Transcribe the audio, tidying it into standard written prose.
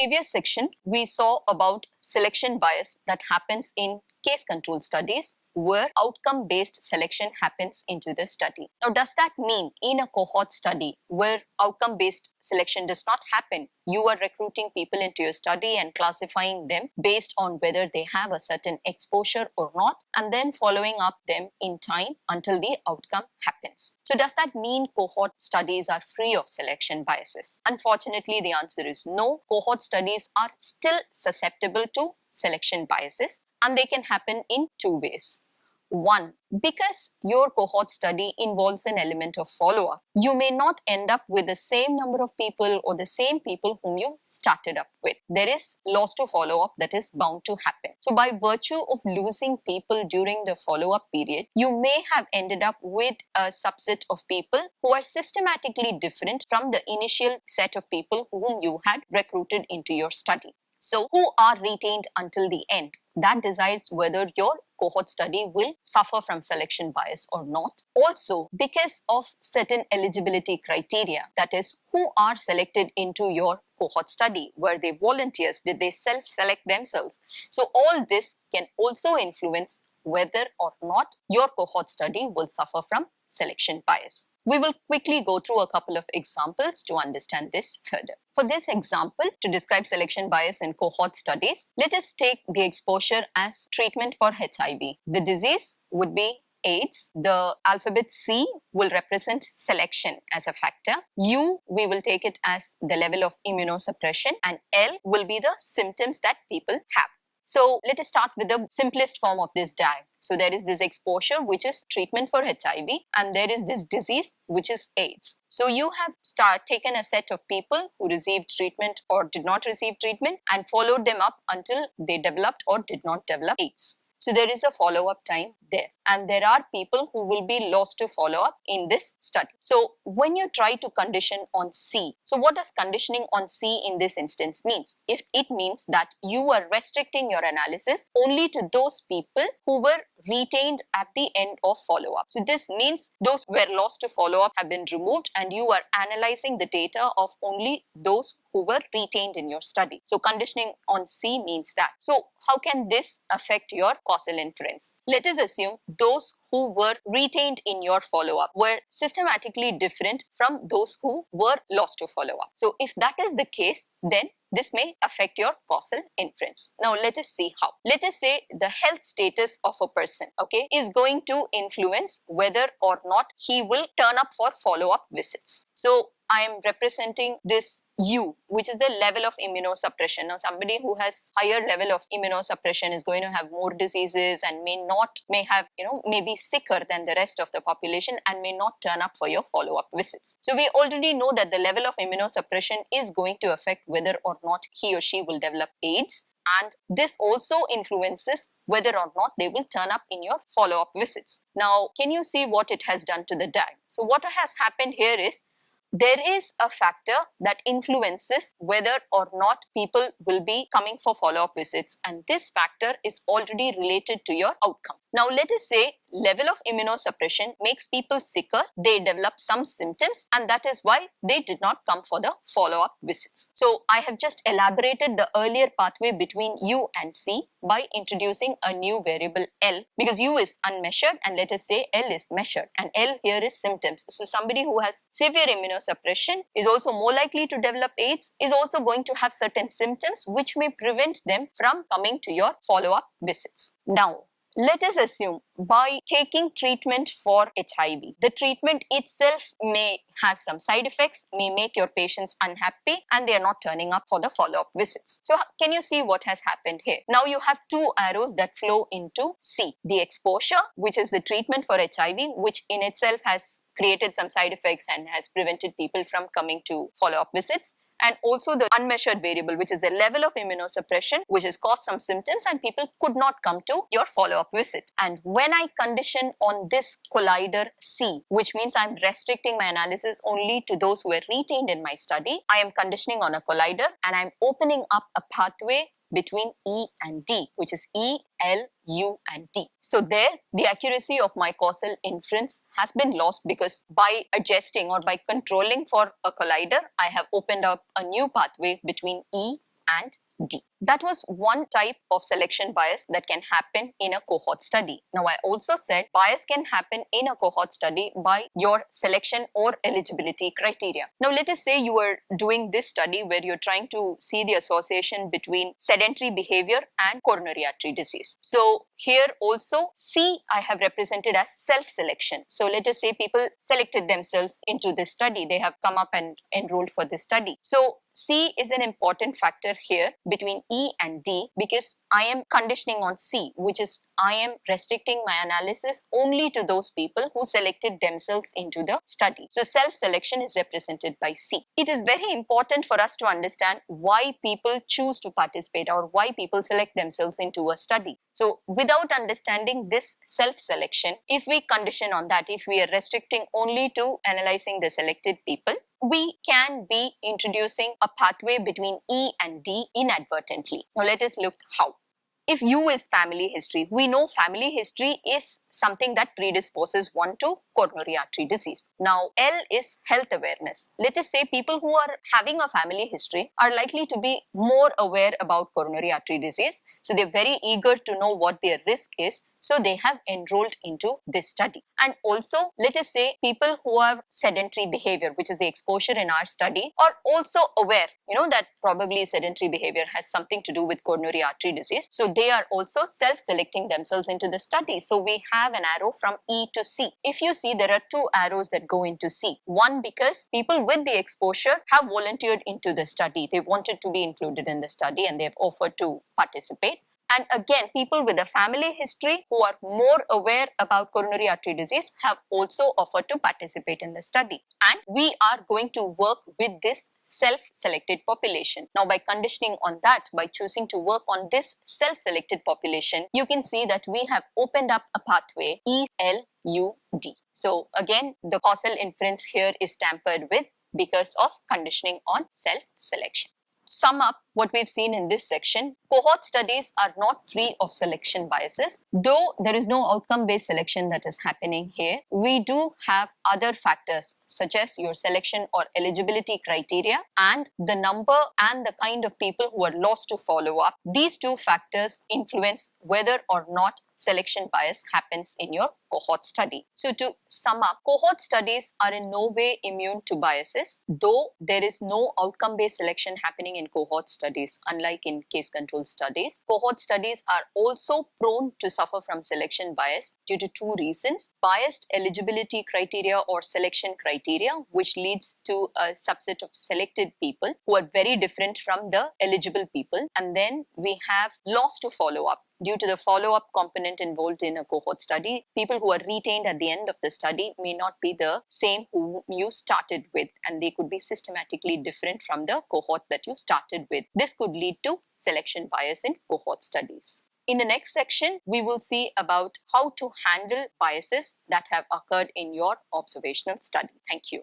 previous section, we saw about selection bias that happens in case control studies where outcome-based selection happens into the study. Now, does that mean in a cohort study where outcome-based selection does not happen, you are recruiting people into your study and classifying them based on whether they have a certain exposure or not, and then following up them in time until the outcome happens? So does that mean cohort studies are free of selection biases? Unfortunately, the answer is no. Cohort studies are still susceptible to selection biases, and they can happen in two ways. One, because your cohort study involves an element of follow-up, you may not end up with the same number of people or the same people whom you started up with. There is loss to follow-up that is bound to happen. So by virtue of losing people during the follow-up period, you may have ended up with a subset of people who are systematically different from the initial set of people whom you had recruited into your study. So who are retained until the end? That decides whether your cohort study will suffer from selection bias or not. Also, because of certain eligibility criteria, that is, who are selected into your cohort study? Were they volunteers? Did they self-select themselves? So all this can also influence whether or not your cohort study will suffer from selection bias. We will quickly go through a couple of examples to understand this further. For this example, to describe selection bias in cohort studies, let us take the exposure as treatment for HIV. The disease would be AIDS. The alphabet C will represent selection as a factor. U, we will take it as the level of immunosuppression, and L will be the symptoms that people have. So let us start with the simplest form of this diagram. So there is this exposure, which is treatment for HIV, and there is this disease, which is AIDS. So you have taken a set of people who received treatment or did not receive treatment and followed them up until they developed or did not develop AIDS. So there is a follow-up time there, and there are people who will be lost to follow-up in this study. So when you try to condition on C, so what does conditioning on C in this instance means? If it means that you are restricting your analysis only to those people who were retained at the end of follow-up. So this means those who were lost to follow-up have been removed, and you are analyzing the data of only those who were retained in your study. So conditioning on C means that. So how can this affect your causal inference? Let us assume those who were retained in your follow-up were systematically different from those who were lost to follow-up. So if that is the case, then this may affect your causal inference. Now let us see how. Let us say the health status of a person, okay, is going to influence whether or not he will turn up for follow-up visits. So I am representing this U, which is the level of immunosuppression. Now somebody who has higher level of immunosuppression is going to have more diseases and may be sicker than the rest of the population and may not turn up for your follow-up visits. So we already know that the level of immunosuppression is going to affect whether or not he or she will develop AIDS. And this also influences whether or not they will turn up in your follow-up visits. Now, can you see what it has done to the diagram? So what has happened here is there is a factor that influences whether or not people will be coming for follow-up visits, and this factor is already related to your outcome. Now let us say level of immunosuppression makes people sicker, they develop some symptoms, and that is why they did not come for the follow-up visits. So I have just elaborated the earlier pathway between U and C by introducing a new variable L, because U is unmeasured and let us say L is measured, and L here is symptoms. So somebody who has severe immunosuppression is also more likely to develop AIDS, is also going to have certain symptoms which may prevent them from coming to your follow-up visits. Now, let us assume by taking treatment for HIV, the treatment itself may have some side effects, may make your patients unhappy, and they are not turning up for the follow-up visits. So can you see what has happened here? Now you have two arrows that flow into C. The exposure, which is the treatment for HIV, which in itself has created some side effects and has prevented people from coming to follow-up visits. And also the unmeasured variable, which is the level of immunosuppression, which has caused some symptoms and people could not come to your follow-up visit. And when I condition on this collider C, which means I'm restricting my analysis only to those who were retained in my study, I am conditioning on a collider and I'm opening up a pathway between E and D, which is E, L, U and D. So there, the accuracy of my causal inference has been lost because by adjusting or by controlling for a collider, I have opened up a new pathway between E and D. That was one type of selection bias that can happen in a cohort study. Now, I also said bias can happen in a cohort study by your selection or eligibility criteria. Now, let us say you are doing this study where you're trying to see the association between sedentary behavior and coronary artery disease. So here also C I have represented as self-selection. So let us say people selected themselves into this study. They have come up and enrolled for this study. So C is an important factor here between E and D because I am conditioning on C, which is I am restricting my analysis only to those people who selected themselves into the study. So self-selection is represented by C. It is very important for us to understand why people choose to participate or why people select themselves into a study. So without understanding this self-selection, if we condition on that, if we are restricting only to analyzing the selected people, we can be introducing a pathway between E and D inadvertently. Now let us look how. If U is family history, we know family history is something that predisposes one to coronary artery disease. Now, L is health awareness. Let us say people who are having a family history are likely to be more aware about coronary artery disease. So they're very eager to know what their risk is. So they have enrolled into this study. And also, let us say people who have sedentary behavior, which is the exposure in our study, are also aware, that probably sedentary behavior has something to do with coronary artery disease. So they are also self-selecting themselves into the study. So we have an arrow from E to C. If you see, there are two arrows that go into C. One, because people with the exposure have volunteered into the study. They wanted to be included in the study and they've offered to participate. And again, people with a family history who are more aware about coronary artery disease have also offered to participate in the study. And we are going to work with this self-selected population. Now, by conditioning on that, by choosing to work on this self-selected population, you can see that we have opened up a pathway E-L-U-D. So again, the causal inference here is tampered with because of conditioning on self-selection. Sum up what we've seen in this section, cohort studies are not free of selection biases. Though there is no outcome-based selection that is happening here, we do have other factors such as your selection or eligibility criteria and the number and the kind of people who are lost to follow up. These two factors influence whether or not selection bias happens in your cohort study. So to sum up, cohort studies are in no way immune to biases, though there is no outcome-based selection happening in cohort studies, unlike in case control studies. Cohort studies are also prone to suffer from selection bias due to two reasons: biased eligibility criteria or selection criteria, which leads to a subset of selected people who are very different from the eligible people, and then we have loss to follow up. Due to the follow-up component involved in a cohort study, people who are retained at the end of the study may not be the same who you started with, and they could be systematically different from the cohort that you started with. This could lead to selection bias in cohort studies. In the next section, we will see about how to handle biases that have occurred in your observational study. Thank you.